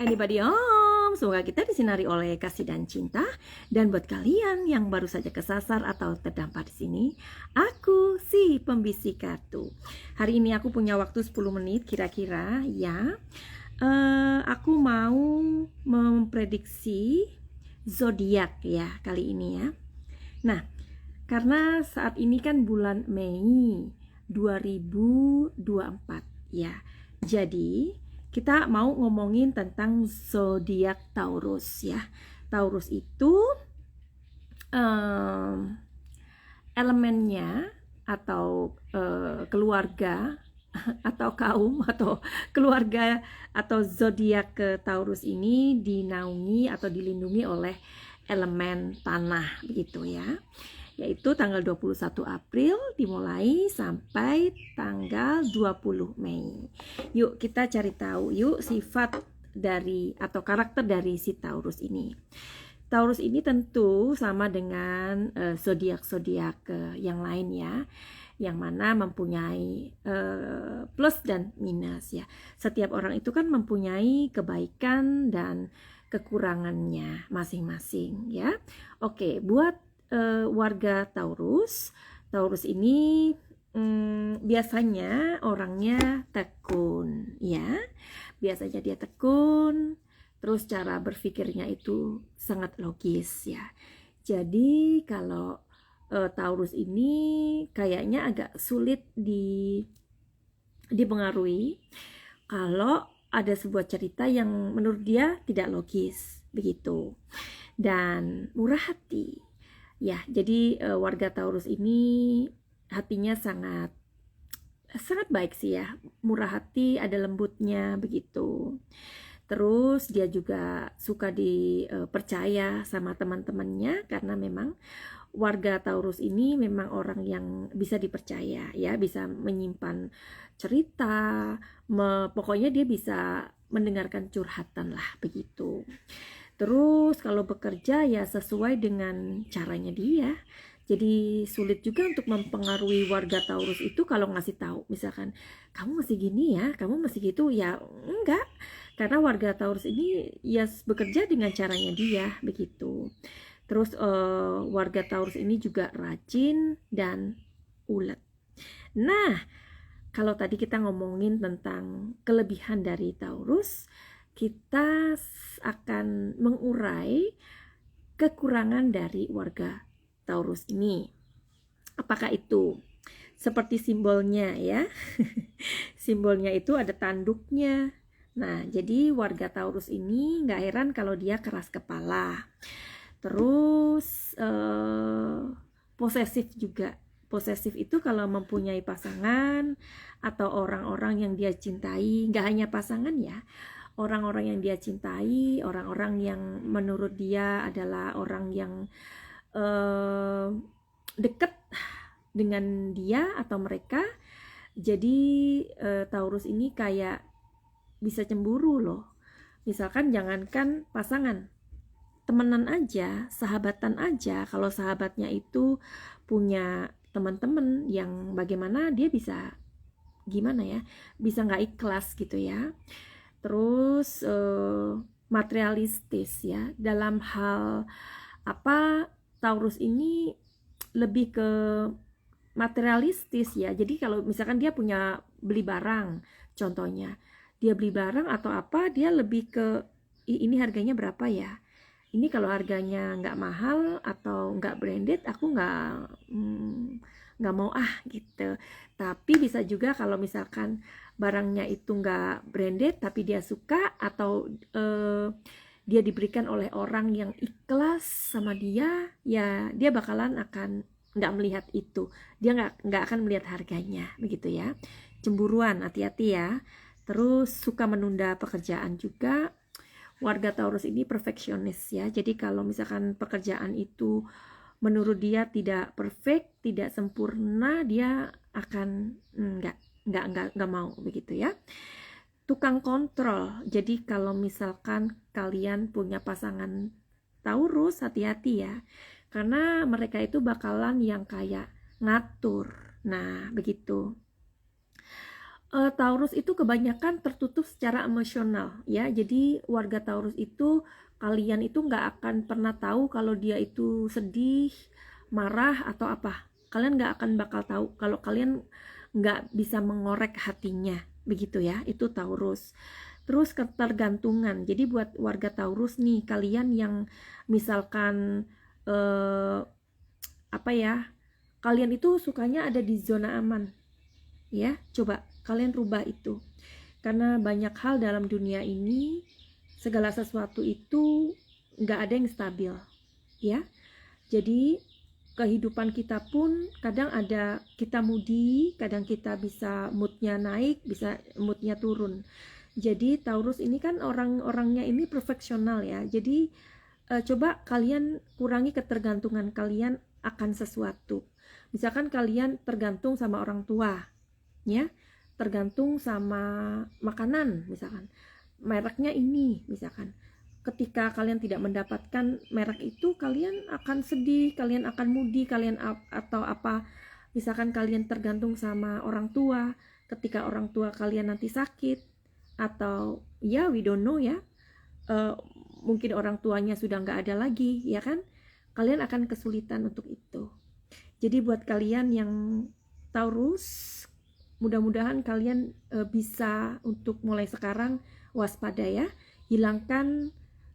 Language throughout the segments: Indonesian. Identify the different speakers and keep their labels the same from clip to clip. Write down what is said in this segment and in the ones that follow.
Speaker 1: Anybody home? Semoga kita disinari oleh kasih dan cinta. Dan buat kalian yang baru saja kesasar atau terdampar di sini, aku si pembisik kartu. Hari ini aku punya waktu 10 menit kira-kira ya. Aku mau memprediksi zodiak ya kali ini ya. Nah, karena saat ini kan bulan Mei 2024 ya. Jadi kita mau ngomongin tentang zodiak Taurus ya. Taurus itu elemennya atau keluarga atau kaum atau keluarga atau zodiak Taurus ini dinaungi atau dilindungi oleh elemen tanah begitu ya. Yaitu tanggal 21 April dimulai sampai tanggal 20 Mei. Yuk kita cari tahu yuk sifat dari atau karakter dari si Taurus ini. Taurus ini tentu sama dengan zodiak-zodiak yang lain ya, yang mana mempunyai plus dan minus ya. Setiap orang itu kan mempunyai kebaikan dan kekurangannya masing-masing ya. Oke, buat warga Taurus ini biasanya orangnya tekun ya. Biasanya dia tekun, terus cara berpikirnya itu sangat logis ya. Jadi kalau Taurus ini kayaknya agak sulit dipengaruhi kalau ada sebuah cerita yang menurut dia tidak logis begitu. Dan murah hati. Ya, jadi warga Taurus ini hatinya sangat baik sih ya. Murah hati, ada lembutnya begitu. Terus dia juga suka dipercaya sama teman-temannya karena memang warga Taurus ini memang orang yang bisa dipercaya ya, bisa menyimpan cerita, pokoknya dia bisa mendengarkan curhatan lah begitu. Terus kalau bekerja ya sesuai dengan caranya dia. Jadi sulit juga untuk mempengaruhi warga Taurus itu kalau ngasih tahu misalkan kamu masih gini ya, kamu masih gitu ya, enggak. Karena warga Taurus ini ya bekerja dengan caranya dia begitu. Terus warga Taurus ini juga rajin dan ulet. Nah, kalau tadi kita ngomongin tentang kelebihan dari Taurus, kita akan mengurai kekurangan dari warga Taurus ini. Apakah itu? Seperti simbolnya ya. Simbolnya itu ada tanduknya. Nah, jadi warga Taurus ini nggak heran kalau dia keras kepala. Terus posesif juga. Posesif itu kalau mempunyai pasangan atau orang-orang yang dia cintai, nggak hanya pasangan ya, orang-orang yang dia cintai, orang-orang yang menurut dia adalah orang yang dekat dengan dia atau mereka. Jadi Taurus ini kayak bisa cemburu loh. Misalkan jangankan pasangan, temenan aja, sahabatan aja, kalau sahabatnya itu punya teman-teman yang bagaimana dia bisa gimana ya, bisa nggak ikhlas gitu ya. Terus materialistis ya, dalam hal apa Taurus ini lebih ke materialistis ya. Jadi kalau misalkan dia punya beli barang, contohnya dia beli barang atau apa, dia lebih ke ini harganya berapa ya, ini kalau harganya nggak mahal atau nggak branded aku nggak mau gitu. Tapi bisa juga kalau misalkan barangnya itu nggak branded tapi dia suka atau dia diberikan oleh orang yang ikhlas sama dia, ya dia bakalan akan nggak melihat itu, dia nggak akan melihat harganya begitu ya. Cemburuan, hati-hati ya. Terus suka menunda pekerjaan juga. Warga Taurus ini perfeksionis ya. Jadi kalau misalkan pekerjaan itu menurut dia tidak perfect, tidak sempurna, dia akan nggak mau begitu ya. Tukang kontrol. Jadi kalau misalkan kalian punya pasangan Taurus, hati-hati ya. Karena mereka itu bakalan yang kayak ngatur. Nah, begitu. Taurus itu kebanyakan tertutup secara emosional ya. Jadi warga Taurus itu, kalian itu nggak akan pernah tahu kalau dia itu sedih, marah atau apa. Kalian nggak akan bakal tahu kalau kalian nggak bisa mengorek hatinya, begitu ya. Itu Taurus. Terus ketergantungan. Jadi buat warga Taurus nih, kalian yang misalkan apa ya, kalian itu sukanya ada di zona aman ya. Coba kalian rubah itu, karena banyak hal dalam dunia ini, segala sesuatu itu nggak ada yang stabil ya. Jadi kehidupan kita pun kadang ada, kita moody, kadang kita bisa moodnya naik, bisa moodnya turun. Jadi Taurus ini kan orang-orangnya ini perfeksional ya. Jadi coba kalian kurangi ketergantungan kalian akan sesuatu. Misalkan kalian tergantung sama orang tua ya, tergantung sama makanan, misalkan mereknya ini, misalkan ketika kalian tidak mendapatkan merek itu, kalian akan sedih, kalian akan moody, kalian atau apa, misalkan kalian tergantung sama orang tua, ketika orang tua kalian nanti sakit, atau ya we don't know ya, mungkin orang tuanya sudah nggak ada lagi ya kan, kalian akan kesulitan untuk itu. Jadi buat kalian yang Taurus, mudah-mudahan kalian bisa untuk mulai sekarang waspada ya, hilangkan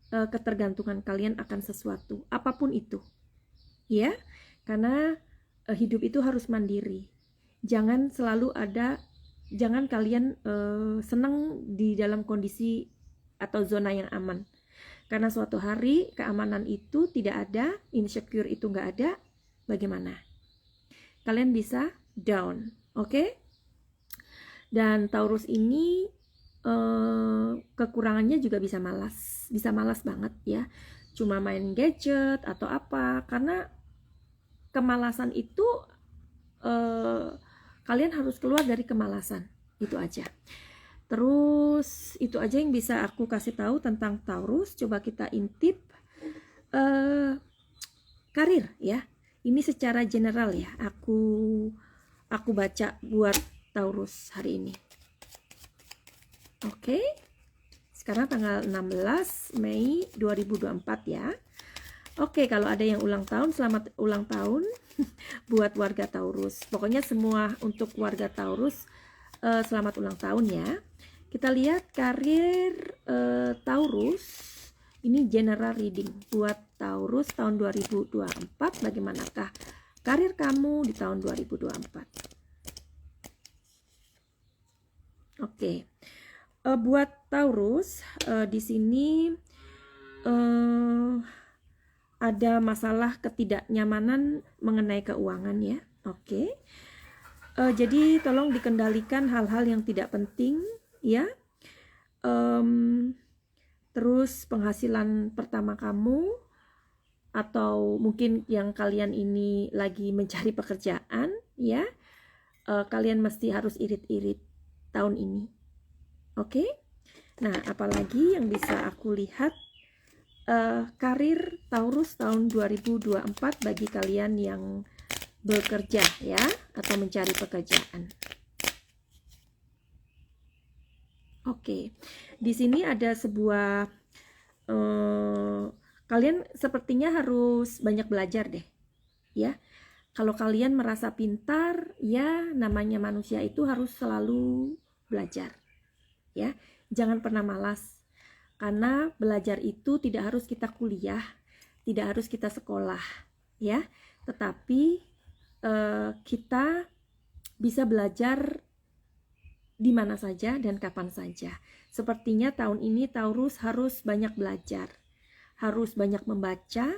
Speaker 1: ketergantungan kalian akan sesuatu, apapun itu ya, karena hidup itu harus mandiri. Jangan selalu ada, jangan kalian senang di dalam kondisi atau zona yang aman, karena suatu hari keamanan itu tidak ada, insecure itu nggak ada, bagaimana? Kalian bisa down, oke? Dan Taurus ini kekurangannya juga bisa malas banget ya, cuma main gadget atau apa. Karena kemalasan itu kalian harus keluar dari kemalasan, itu aja. Terus itu aja yang bisa aku kasih tahu tentang Taurus. Coba kita intip karir ya, ini secara general ya, aku baca buat Taurus hari ini. Oke. Sekarang tanggal 16 Mei 2024 ya. Oke, kalau ada yang ulang tahun, selamat ulang tahun buat warga Taurus. Pokoknya semua untuk warga Taurus, selamat ulang tahun ya. Kita lihat karir Taurus. Ini general reading buat Taurus tahun 2024. Bagaimanakah karir kamu di tahun 2024? Oke, buat Taurus di sini ada masalah ketidaknyamanan mengenai keuangan ya. Oke, jadi tolong dikendalikan hal-hal yang tidak penting ya. Terus penghasilan pertama kamu, atau mungkin yang kalian ini lagi mencari pekerjaan ya, kalian mesti harus irit-irit tahun ini. Oke. Nah, apalagi yang bisa aku lihat, karir Taurus tahun 2024 bagi kalian yang bekerja ya, atau mencari pekerjaan. Oke. Di sini ada sebuah kalian sepertinya harus banyak belajar deh ya. Kalau kalian merasa pintar, ya namanya manusia itu harus selalu belajar ya. Jangan pernah malas, karena belajar itu tidak harus kita kuliah, tidak harus kita sekolah ya, tetapi kita bisa belajar di mana saja dan kapan saja. Sepertinya tahun ini Taurus harus banyak belajar, harus banyak membaca,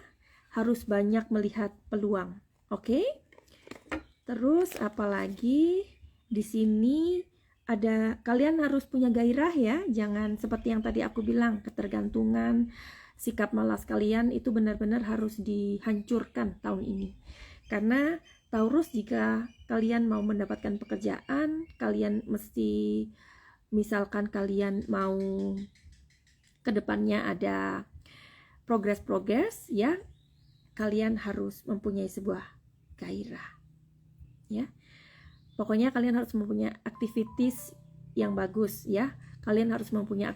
Speaker 1: harus banyak melihat peluang. Oke. Terus apalagi di sini ada, kalian harus punya gairah ya, jangan seperti yang tadi aku bilang, ketergantungan, sikap malas kalian itu benar-benar harus dihancurkan tahun ini. Karena Taurus, jika kalian mau mendapatkan pekerjaan, kalian mesti, misalkan kalian mau kedepannya ada progres ya, kalian harus mempunyai sebuah gairah ya. Pokoknya kalian harus mempunyai aktivitas yang bagus ya. Kalian harus mempunyai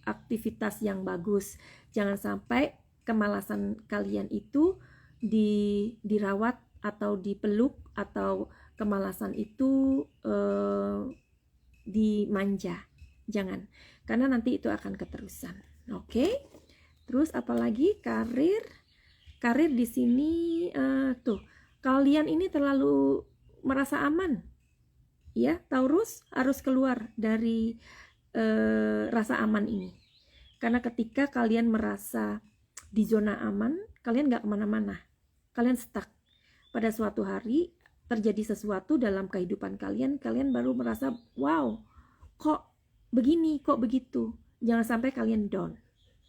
Speaker 1: aktivitas yang bagus. Jangan sampai kemalasan kalian itu dirawat atau dipeluk, atau kemalasan itu dimanja. Jangan, karena nanti itu akan keterusan. Oke. Terus apalagi karir di sini tuh, kalian ini terlalu merasa aman. Ya, Taurus harus keluar dari rasa aman ini. Karena ketika kalian merasa di zona aman, kalian gak kemana-mana. Kalian stuck. Pada suatu hari terjadi sesuatu dalam kehidupan kalian baru merasa, wow, kok begini, kok begitu. Jangan sampai kalian down.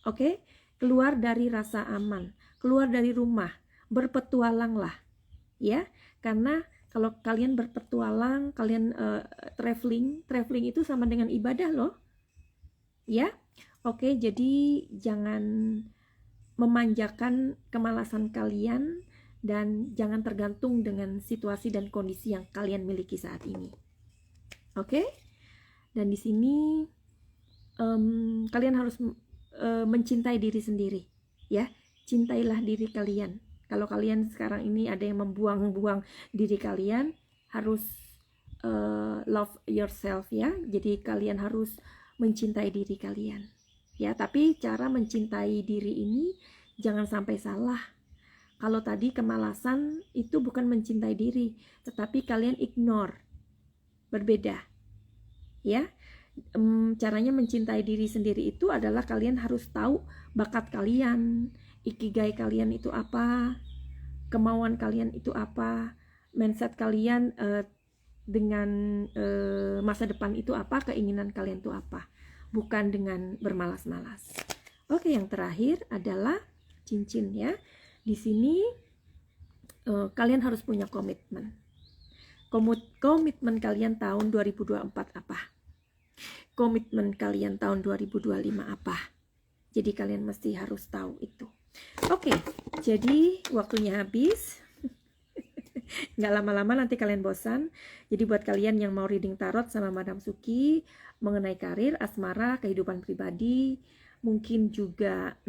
Speaker 1: Oke? Keluar dari rasa aman, keluar dari rumah, berpetualanglah. Ya, karena kalau kalian berpetualang, kalian traveling itu sama dengan ibadah loh. Ya, oke, jadi jangan memanjakan kemalasan kalian dan jangan tergantung dengan situasi dan kondisi yang kalian miliki saat ini. Oke? Dan di sini kalian harus mencintai diri sendiri, ya. Cintailah diri kalian. Kalau kalian sekarang ini ada yang membuang-buang diri kalian, harus love yourself ya. Jadi kalian harus mencintai diri kalian. Ya, tapi cara mencintai diri ini jangan sampai salah. Kalau tadi kemalasan itu bukan mencintai diri, tetapi kalian ignore. Berbeda. Ya. Caranya mencintai diri sendiri itu adalah kalian harus tahu bakat kalian, ikigai kalian itu apa, kemauan kalian itu apa, mindset kalian dengan masa depan itu apa, keinginan kalian itu apa, bukan dengan bermalas-malas. Oke, yang terakhir adalah cincin ya. Di sini kalian harus punya komitmen. Komitmen kalian tahun 2024 apa? Komitmen kalian tahun 2025 apa? Jadi kalian mesti harus tahu itu. Oke, jadi waktunya habis. Nggak lama-lama nanti kalian bosan. Jadi buat kalian yang mau reading tarot sama Madam Suki mengenai karir, asmara, kehidupan pribadi, mungkin juga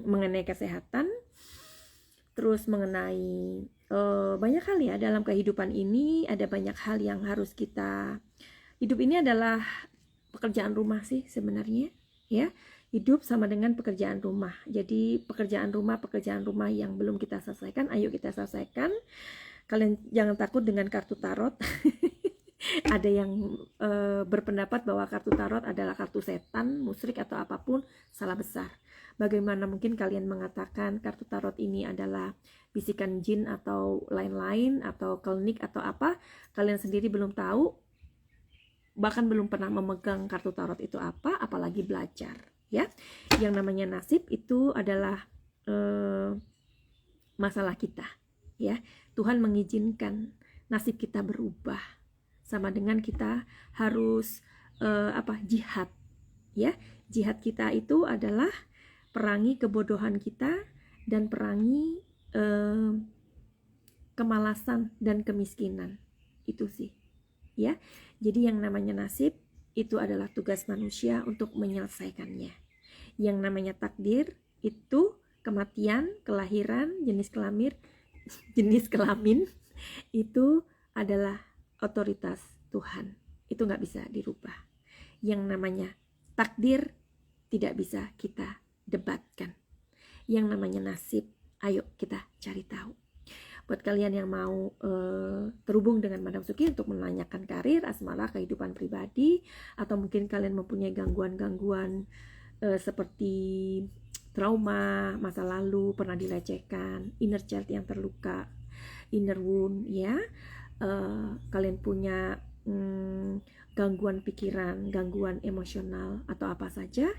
Speaker 1: mengenai kesehatan, terus mengenai banyak hal ya dalam kehidupan ini. Ada banyak hal yang harus kita, hidup ini adalah pekerjaan rumah sih sebenarnya ya. Hidup sama dengan pekerjaan rumah. Jadi pekerjaan rumah yang belum kita selesaikan, ayo kita selesaikan. Kalian jangan takut dengan kartu tarot. Ada yang berpendapat bahwa kartu tarot adalah kartu setan, musyrik atau apapun, salah besar. Bagaimana mungkin kalian mengatakan kartu tarot ini adalah bisikan jin atau lain-lain, atau klinik atau apa? Kalian sendiri belum tahu, bahkan belum pernah memegang kartu tarot itu apa, apalagi belajar ya. Yang namanya nasib itu adalah masalah kita ya. Tuhan mengizinkan nasib kita berubah, sama dengan kita harus jihad ya. Jihad kita itu adalah perangi kebodohan kita dan perangi kemalasan dan kemiskinan. Itu sih ya. Jadi yang namanya nasib itu adalah tugas manusia untuk menyelesaikannya. Yang namanya takdir itu kematian, kelahiran, jenis kelamin itu adalah otoritas Tuhan. Itu nggak bisa dirubah. Yang namanya takdir tidak bisa kita debatkan. Yang namanya nasib, ayo kita cari tahu. Buat kalian yang mau terhubung dengan Madam Suki untuk menanyakan karir, asmara, kehidupan pribadi, atau mungkin kalian mempunyai gangguan-gangguan seperti trauma, masa lalu, pernah dilecehkan, inner child yang terluka, inner wound ya, kalian punya gangguan pikiran, gangguan emosional atau apa saja,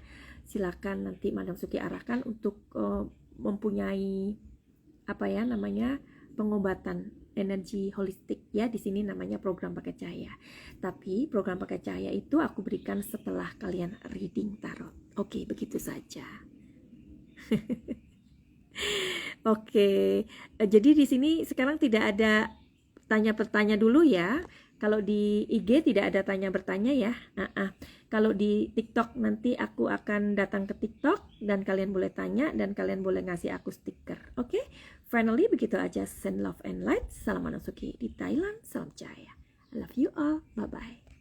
Speaker 1: silakan nanti Madam Suki arahkan untuk mempunyai pengobatan energi holistik ya. Di sini namanya program pakai cahaya. Tapi program pakai cahaya itu aku berikan setelah kalian reading tarot. Oke, begitu saja. Oke, jadi di sini sekarang tidak ada tanya-pertanya dulu ya, Kalau di IG tidak ada tanya bertanya ya. Kalau di TikTok nanti aku akan datang ke TikTok dan kalian boleh tanya dan kalian boleh ngasih aku stiker. Oke? Finally begitu aja. Send love and light. Salam Manasuki di Thailand. Salam cahaya. I love you all. Bye bye.